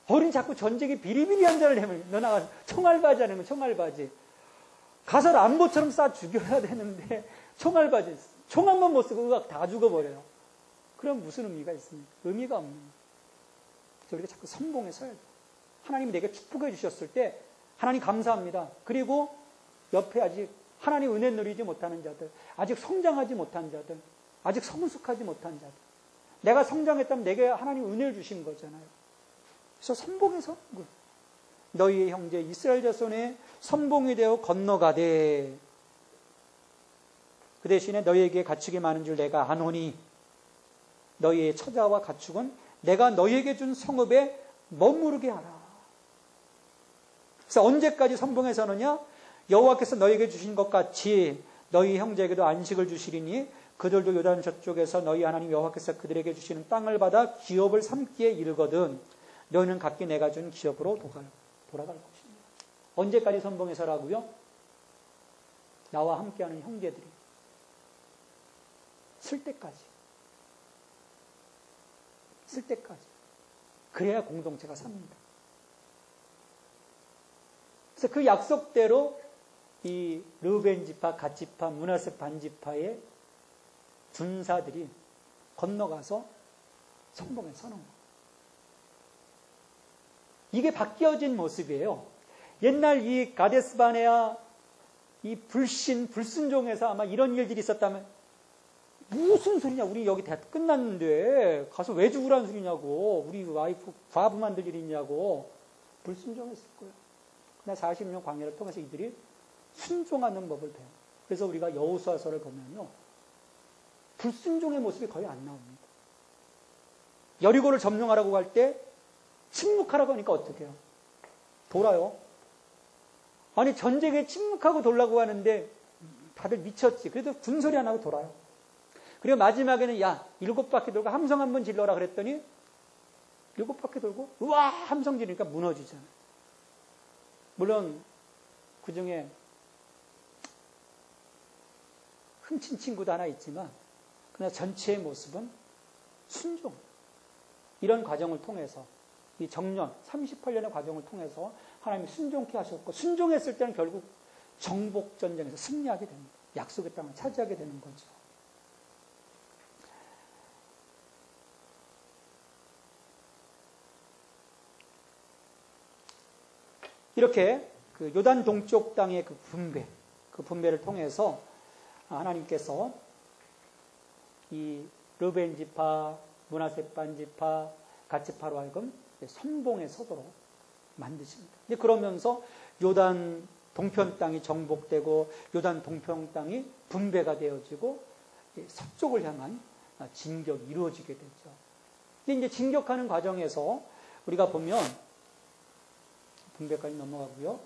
우린 자꾸 전쟁에 비리비리한 자를 내면, 너 나가서 총알바지 하는 거, 총알바지. 가서 람보처럼 쏴 죽여야 되는데, 총알바지. 총 한 번 못 쓰고 의학 다 죽어버려요. 그럼 무슨 의미가 있습니까? 의미가 없는 거예요. 우리가 자꾸 선봉에 서야 돼요. 하나님이 내게 축복해 주셨을 때, 하나님 감사합니다. 그리고 옆에 아직 하나님 은혜 누리지 못하는 자들, 아직 성장하지 못한 자들, 아직 성숙하지 못한 자들. 내가 성장했다면 내게 하나님 은혜를 주신 거잖아요. 그래서 선봉에서 너희의 형제 이스라엘 자손의 선봉이 되어 건너가되 그 대신에 너희에게 가축이 많은 줄 내가 아노니 너희의 처자와 가축은 내가 너희에게 준 성읍에 머무르게 하라. 그래서 언제까지 선봉에 서느냐? 여호와께서 너희에게 주신 것 같이 너희 형제에게도 안식을 주시리니 그들도 요단 저쪽에서 너희 하나님 여호와께서 그들에게 주시는 땅을 받아 기업을 삼기에 이르거든 너희는 각기 내가 준 기업으로 돌아갈 것입니다. 언제까지 선봉에 서라고요? 나와 함께하는 형제들이 쓸 때까지. 그래야 공동체가 삽니다. 그래서 그 약속대로 이 르우벤 지파, 갓 지파, 므낫세 반 지파의 군사들이 건너가서 선봉에 서는 거예요. 이게 바뀌어진 모습이에요. 옛날 이 가데스 바네아 이 불순종에서 아마 이런 일들이 있었다면 무슨 소리냐? 우리 여기 다 끝났는데 가서 왜 죽으라는 소리냐고. 우리 와이프 과부 만들 일이 있냐고. 불순종했을 거예요. 그러나 40년 광야를 통해서 이들이 순종하는 법을 배워요. 그래서 우리가 여호수아서를 보면요. 불순종의 모습이 거의 안 나옵니다. 여리고를 점령하라고 할 때 침묵하라고 하니까 어떻게 해요? 돌아요. 아니 전쟁에 침묵하고 돌라고 하는데 다들 미쳤지. 그래도 군소리 안 하고 돌아요. 그리고 마지막에는 야 7바퀴 돌고 함성 한번 질러라 그랬더니 7바퀴 돌고 우와 함성 지르니까 무너지잖아요. 물론 그 중에 훔친 친구도 하나 있지만 그러나 전체의 모습은 순종. 이런 과정을 통해서 이 정년 38년의 과정을 통해서 하나님이 순종케 하셨고 순종했을 때는 결국 정복전쟁에서 승리하게 됩니다. 약속의 땅을 차지하게 되는 거죠. 이렇게 그 요단 동쪽 땅의 그 분배를 통해서 하나님께서 이 르벤 지파, 므낫세 반 지파, 갓 지파로 하여금 선봉에 서도록 만드십니다. 이제 그러면서 요단 동편 땅이 정복되고 요단 동편 땅이 분배가 되어지고 서쪽을 향한 진격이 이루어지게 되죠. 근데 이제 진격하는 과정에서 우리가 보면 분배까지 넘어가고요.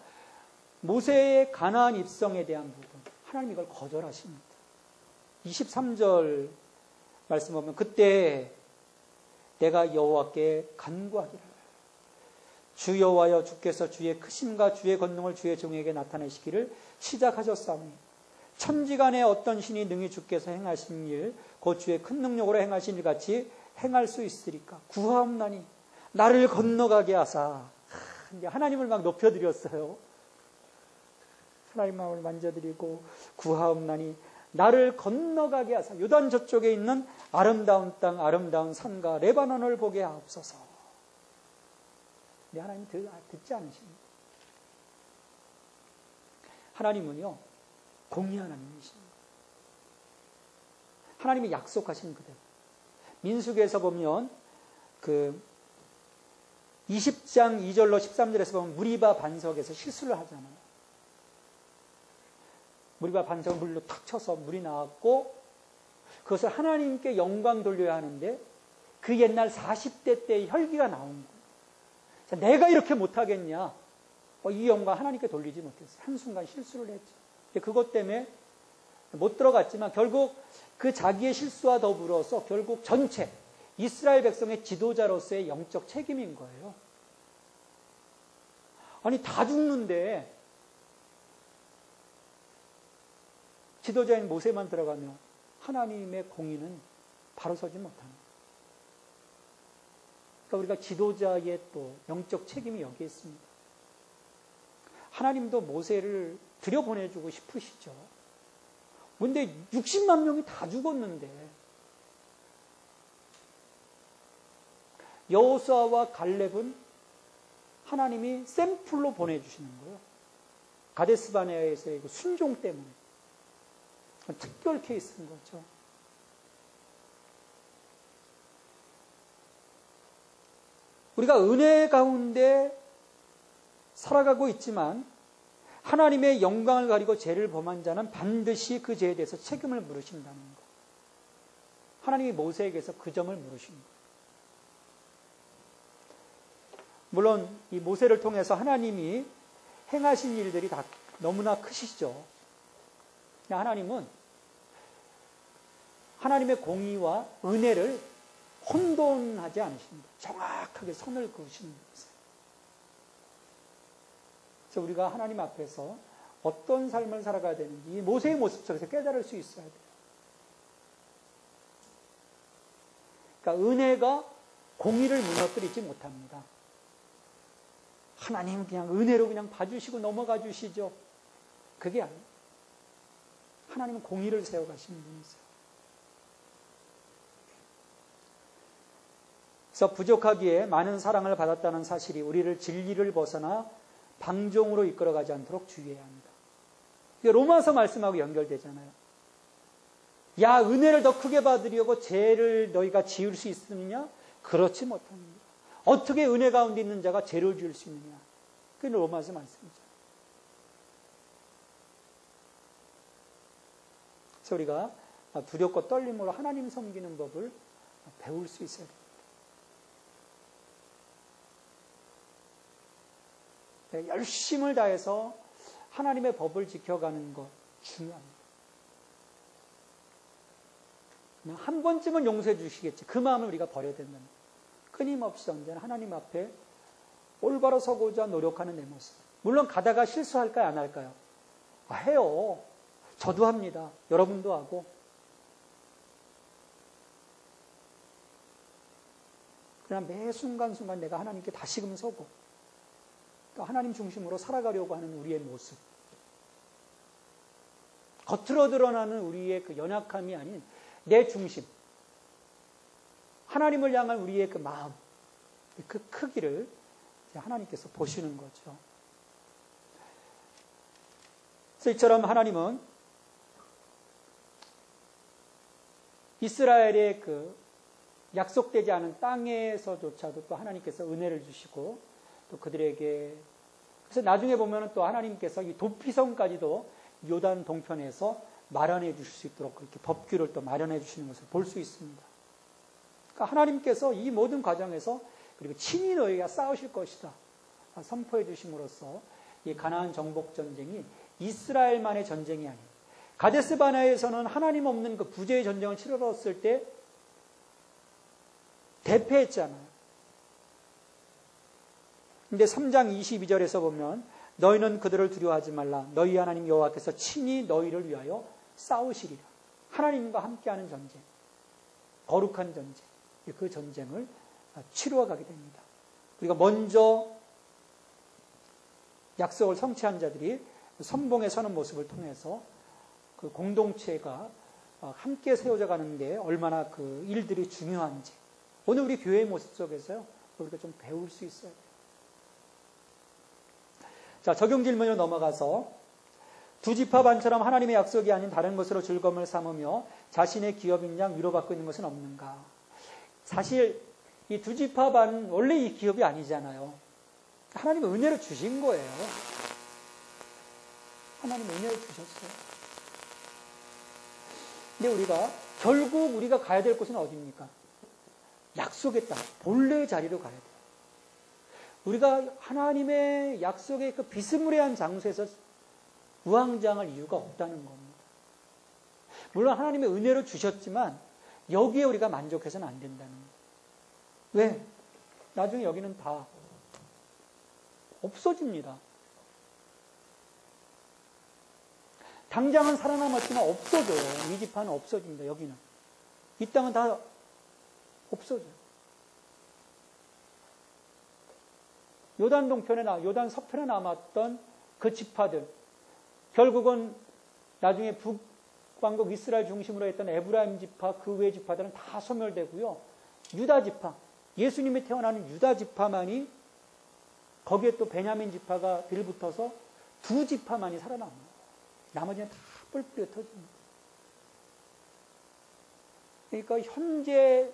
모세의 가나안 입성에 대한 부분, 하나님 이걸 거절하십니다. 23절 말씀 보면 그때 내가 여호와께 간구하기를 주 여호와여 주께서 주의 크심과 주의 권능을 주의 종에게 나타내시기를 시작하셨사오니 천지간에 어떤 신이 능히 주께서 행하신 일 곧 주의 큰 능력으로 행하신 일 같이 행할 수 있으리까 구하옵나니 나를 건너가게 하사. 이제 하나님을 막 높여드렸어요. 하나님 마음을 만져드리고 구하옵나니 나를 건너가게 하사 요단 저쪽에 있는 아름다운 땅 아름다운 산과 레바논을 보게 하옵소서. 근데 하나님 듣지 않으십니다. 하나님은요 공의 하나님이십니다. 하나님이 약속하신 그대로 민수기에서 보면 그 20장 2절로 13절에서 보면 무리바 반석에서 실수를 하잖아요. 무리바 반석을 물로 탁 쳐서 물이 나왔고 그것을 하나님께 영광 돌려야 하는데 그 옛날 40대 때의 혈기가 나온 거예요. 자, 내가 이렇게 못하겠냐. 이 영광 하나님께 돌리지 못했어요. 한순간 실수를 했죠. 그것 때문에 못 들어갔지만 결국 그 자기의 실수와 더불어서 결국 전체 이스라엘 백성의 지도자로서의 영적 책임인 거예요. 아니 다 죽는데 지도자인 모세만 들어가면 하나님의 공의는 바로 서지 못합니다. 그러니까 우리가 지도자의 또 영적 책임이 여기에 있습니다. 하나님도 모세를 들여보내주고 싶으시죠. 근데 60만 명이 다 죽었는데 여호수아와 갈렙은 하나님이 샘플로 보내주시는 거예요. 가데스바네아에서의 그 순종 때문에. 특별 케이스인 거죠. 우리가 은혜 가운데 살아가고 있지만 하나님의 영광을 가리고 죄를 범한 자는 반드시 그 죄에 대해서 책임을 물으신다는 것. 하나님이 모세에게서 그 점을 물으신 거예요. 물론 이 모세를 통해서 하나님이 행하신 일들이 다 너무나 크시죠. 하나님은 하나님의 공의와 은혜를 혼돈하지 않으십니다. 정확하게 선을 그으시는 거예요. 그래서 우리가 하나님 앞에서 어떤 삶을 살아가야 되는지 이 모세의 모습 속에서 깨달을 수 있어야 돼요. 그러니까 은혜가 공의를 무너뜨리지 못합니다. 하나님 그냥 은혜로 그냥 봐주시고 넘어가 주시죠. 그게 아니에요. 하나님은 공의를 세워가시는 분이세요. 그래서 부족하기에 많은 사랑을 받았다는 사실이 우리를 진리를 벗어나 방종으로 이끌어가지 않도록 주의해야 합니다. 이게 로마서 말씀하고 연결되잖아요. 야, 은혜를 더 크게 받으려고 죄를 너희가 지을 수 있느냐? 그렇지 못합니다. 어떻게 은혜 가운데 있는 자가 죄를 지을 수 있느냐? 그게 로마서 말씀이죠. 그래서 우리가 두렵고 떨림으로 하나님 섬기는 법을 배울 수 있어야 됩니다. 열심을 다해서 하나님의 법을 지켜가는 것 중요합니다. 한 번쯤은 용서해 주시겠지. 그 마음을 우리가 버려야 된다는 거예요. 끊임없이 언제나 하나님 앞에 올바로 서고자 노력하는 내 모습. 물론 가다가 실수할까요? 안 할까요? 해요. 저도 합니다. 여러분도 하고. 그러나 매 순간순간 내가 하나님께 다시금 서고 또 하나님 중심으로 살아가려고 하는 우리의 모습. 겉으로 드러나는 우리의 그 연약함이 아닌 내 중심. 하나님을 향한 우리의 그 마음. 그 크기를 하나님께서 보시는 거죠. 그래서 이처럼 하나님은 이스라엘의 그 약속되지 않은 땅에서조차도 또 하나님께서 은혜를 주시고 또 그들에게 그래서 나중에 보면은 또 하나님께서 이 도피성까지도 요단 동편에서 마련해 주실 수 있도록 그렇게 법규를 또 마련해 주시는 것을 볼 수 있습니다. 그러니까 하나님께서 이 모든 과정에서 그리고 친히 너희가 싸우실 것이다 선포해 주심으로써 이 가나안 정복 전쟁이 이스라엘만의 전쟁이 아닌 가데스 바네아에서는 하나님 없는 그 부재의 전쟁을 치러졌을 때 대패했잖아요. 근데 3장 22절에서 보면 너희는 그들을 두려워하지 말라. 너희 하나님 여호와께서 친히 너희를 위하여 싸우시리라. 하나님과 함께하는 전쟁, 거룩한 전쟁, 그 전쟁을 치루어가게 됩니다. 우리가 먼저 약속을 성취한 자들이 선봉에 서는 모습을 통해서 그 공동체가 함께 세워져 가는데 얼마나 그 일들이 중요한지 오늘 우리 교회의 모습 속에서요 우리가 좀 배울 수 있어야 돼요. 자, 적용 질문으로 넘어가서 두 지파 반처럼 하나님의 약속이 아닌 다른 것으로 즐거움을 삼으며 자신의 기업인 양 위로받고 있는 것은 없는가? 사실 이 두 지파 반 원래 이 기업이 아니잖아요. 하나님은 은혜를 주신 거예요. 하나님은 은혜를 주셨어요. 근데 우리가 결국 우리가 가야 될 곳은 어디입니까? 약속의 땅, 본래의 자리로 가야 돼요. 우리가 하나님의 약속의 그 비스무리한 장소에서 우왕좌왕할 이유가 없다는 겁니다. 물론 하나님의 은혜를 주셨지만 여기에 우리가 만족해서는 안 된다는 거예요. 왜? 나중에 여기는 다 없어집니다. 당장은 살아남았지만 없어져요. 이 지파는 없어집니다. 여기는. 이 땅은 다 없어져요. 요단 동편에 요단 서편에 남았던 그 지파들, 결국은 나중에 북왕국 이스라엘 중심으로 했던 에브라임 지파, 그 외 지파들은 다 소멸되고요. 유다 지파, 예수님이 태어나는 유다 지파만이, 거기에 또 베냐민 지파가 들붙어서 두 지파만이 살아납니다. 나머지는 다 뿔뿔이 터집니다. 그러니까 현재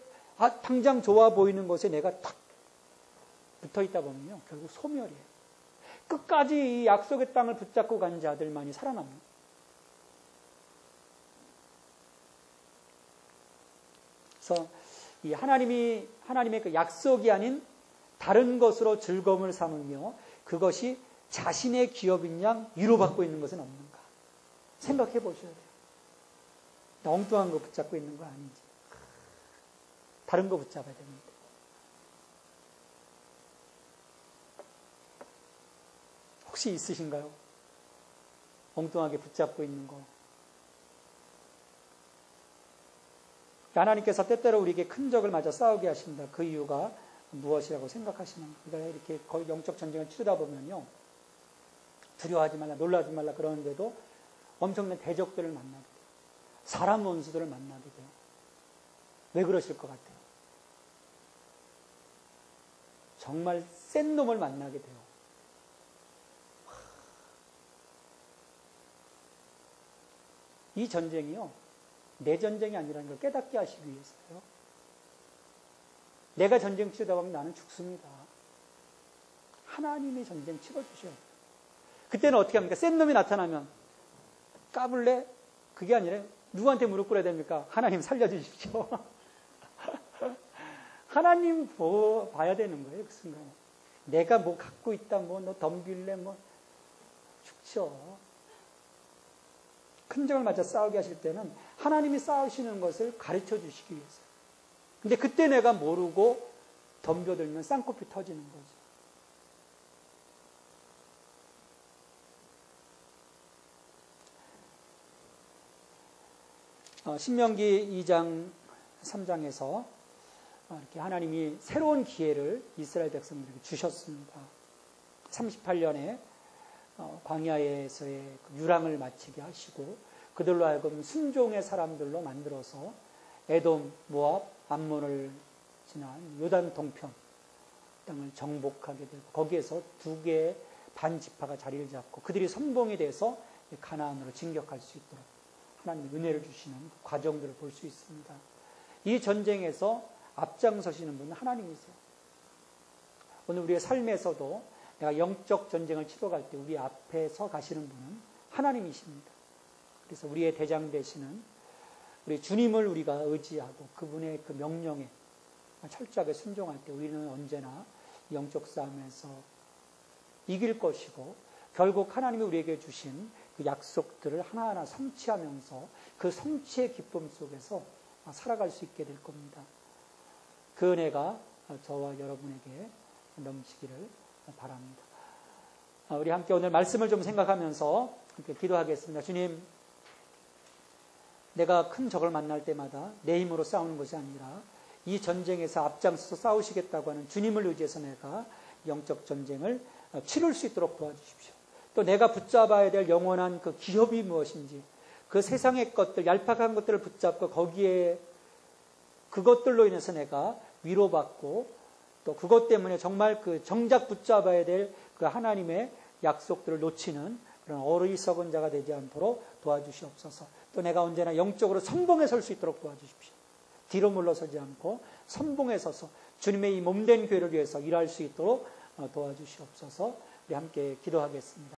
당장 좋아 보이는 것에 내가 탁 붙어 있다 보면요, 결국 소멸이에요. 끝까지 이 약속의 땅을 붙잡고 간 자들만이 살아납니다. 그래서 이 하나님의 그 약속이 아닌 다른 것으로 즐거움을 삼으며 그것이 자신의 기업인 양 위로받고 있는 것은 없는가 생각해 보셔야 돼요. 엉뚱한 거 붙잡고 있는 거 아닌지, 다른 거 붙잡아야 됩니다. 혹시 있으신가요? 엉뚱하게 붙잡고 있는 거. 하나님께서 때때로 우리에게 큰 적을 맞아 싸우게 하십니다. 그 이유가 무엇이라고 생각하시는 거예요? 이렇게 거의 영적 전쟁을 치르다 보면요, 두려워하지 말라, 놀라지 말라 그러는데도 엄청난 대적들을 만나게 돼요. 사람 원수들을 만나게 돼요. 왜 그러실 것 같아요? 정말 센 놈을 만나게 돼요. 이 전쟁이요, 내 전쟁이 아니라는 걸 깨닫게 하시기 위해서요. 내가 전쟁 치르다 보면 나는 죽습니다. 하나님이 전쟁 치러주셔야 돼요. 그때는 어떻게 합니까? 센 놈이 나타나면 까불래? 그게 아니라 누구한테 무릎 꿇어야 됩니까? 하나님 살려주십시오. 하나님 봐야 되는 거예요, 그 순간에. 내가 뭐 갖고 있다, 뭐 너 덤빌래, 뭐 죽죠. 큰 적을 맞아 싸우게 하실 때는 하나님이 싸우시는 것을 가르쳐 주시기 위해서. 근데 그때 내가 모르고 덤벼들면 쌍코피 터지는 거죠. 신명기 2장 3장에서 이렇게 하나님이 새로운 기회를 이스라엘 백성들에게 주셨습니다. 38년에 광야에서의 유랑을 마치게 하시고 그들로 하여금 순종의 사람들로 만들어서 에돔, 모압, 암몬을 지난 요단 동편 땅을 정복하게 되고 거기에서 두 개의 반지파가 자리를 잡고 그들이 선봉이 돼서 가나안으로 진격할 수 있도록 하나님이 은혜를 주시는 그 과정들을 볼 수 있습니다. 이 전쟁에서 앞장서시는 분은 하나님이세요. 오늘 우리의 삶에서도 내가 영적 전쟁을 치러갈 때 우리 앞에 서 가시는 분은 하나님이십니다. 그래서 우리의 대장 되시는 우리 주님을 우리가 의지하고 그분의 그 명령에 철저하게 순종할 때 우리는 언제나 영적 싸움에서 이길 것이고 결국 하나님이 우리에게 주신 그 약속들을 하나하나 성취하면서 그 성취의 기쁨 속에서 살아갈 수 있게 될 겁니다. 그 은혜가 저와 여러분에게 넘치기를 바랍니다. 우리 함께 오늘 말씀을 좀 생각하면서 함께 기도하겠습니다. 주님, 내가 큰 적을 만날 때마다 내 힘으로 싸우는 것이 아니라 이 전쟁에서 앞장서서 싸우시겠다고 하는 주님을 의지해서 내가 영적 전쟁을 치룰 수 있도록 도와주십시오. 또 내가 붙잡아야 될 영원한 그 기업이 무엇인지 그 세상의 것들, 얄팍한 것들을 붙잡고 거기에 그것들로 인해서 내가 위로받고 또 그것 때문에 정말 그 정작 붙잡아야 될 그 하나님의 약속들을 놓치는 그런 어리석은 자가 되지 않도록 도와주시옵소서. 또 내가 언제나 영적으로 선봉에 설 수 있도록 도와주십시오. 뒤로 물러서지 않고 선봉에 서서 주님의 이 몸된 교회를 위해서 일할 수 있도록 도와주시옵소서. 우리 함께 기도하겠습니다.